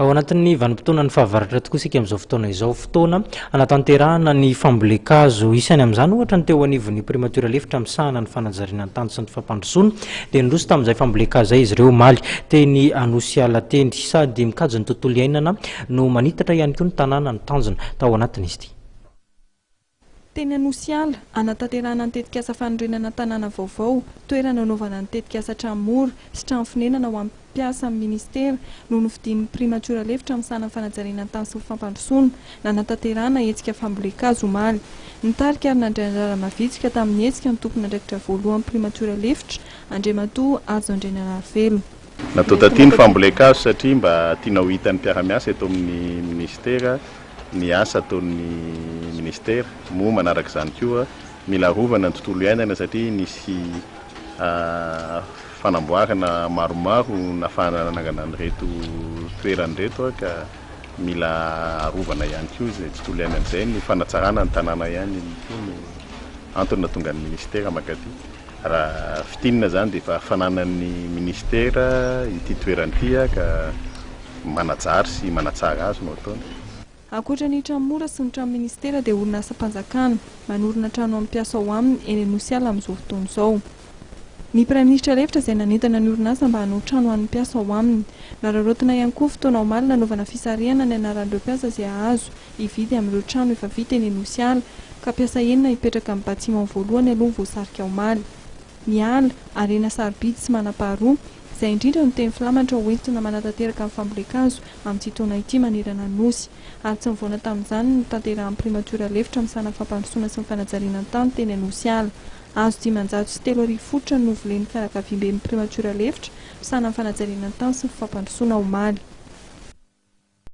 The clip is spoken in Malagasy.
Ao anatin'ny vanim-potoana ny fahavaratra tokoa isika amin'izao fotoana izao, fotoana anatanterahana ny fambolen-kazo. Isany amin'izany ohatra ny teo anivon'ny primatiora lefitra misahana ny fanajariana ny tany sy ny fampandrosoana dia nindroso tamin'izay fambolen-kazo izay izy ireo omaly teny anosy ala teny sady mikajy ny tontolo iainana no manitatra ihany koa ny tanàna ny tanjona tao anatin'izy ity. Teny anosy ala anatanterahana ny tetikasa fanondrinana tanàna vaovao, toerana anaovana ny tetikasa trano mora sy trano fonenana ho amin'ny mpiasa amin'ny ministera no nofidian'ny primatiora lefitra misahana ny fanajariana ny tany sy ny fampandrosoana nanatanterahana hetsika fambolen-kazo omaly. Nitarika ary nandray mavitsika tamin'ny hetsika ny tompon'andraikitra voalohany primatiora lefitra Andriamatoa Azo Andrenanarivelo. Natao taty ny fambolen-kazo satria mba tiana ho hitan'ny mpiara-miasa eto amin'ny ministera ny asa ataon'ny ministera moa manaraka izany koa mila rovana ny tontolo iainana satria nisy fanamboarana maromaro nahafahana nanangana an'ireto toeran'ireto ka mila rovana ihany koa izay tontolo iainana izay ny fanatsarana ny tanàna ihany no antony nahatonga ny ministera makaty. Raha fitinina izany dia efa fananan'ny ministera ity toerany ka manajary sy manatsara azy no ataony. Ankoatra ny trano mora sy ny trano ministera dia orinasa mpanjakana manorina trano amin'ny mpiasa ao aminy eny anosy ala amin'izao fotoana izao. Ny praiminisitra lefitra izay nanentana ny orinasa mba hanao trano amin'ny mpiasa ao aminy. Nararaotina ihany koa fotoana omaly nanaovana fisarihana ny anaran'ireo mpiasa izay ahazo hividy amin'ireo trano efa vita eny anosy ala ka mpiasa enina hipetraka amin'ny batsiman voalohany aloha voasarika omaly. Ny ala arena sarobidy sy manam-paharoa izay indrindra no teny filamatra hoentina manatanteraka amin'ny fambolen-kazo amin'ity taona ity manerana ny nosy ary tsy nivoana tamin'izany no tanterahan'ny primatiora lefitra misahana fampandrosoana sy ny fanajariana ny tany teny anosy ala. Azo 500 sy 3,000 fototra no novolen'ny fianakaviamben'ny primatiora lefitra misahana ny fanajariana ny tany sy ny fampandrosoana omaly.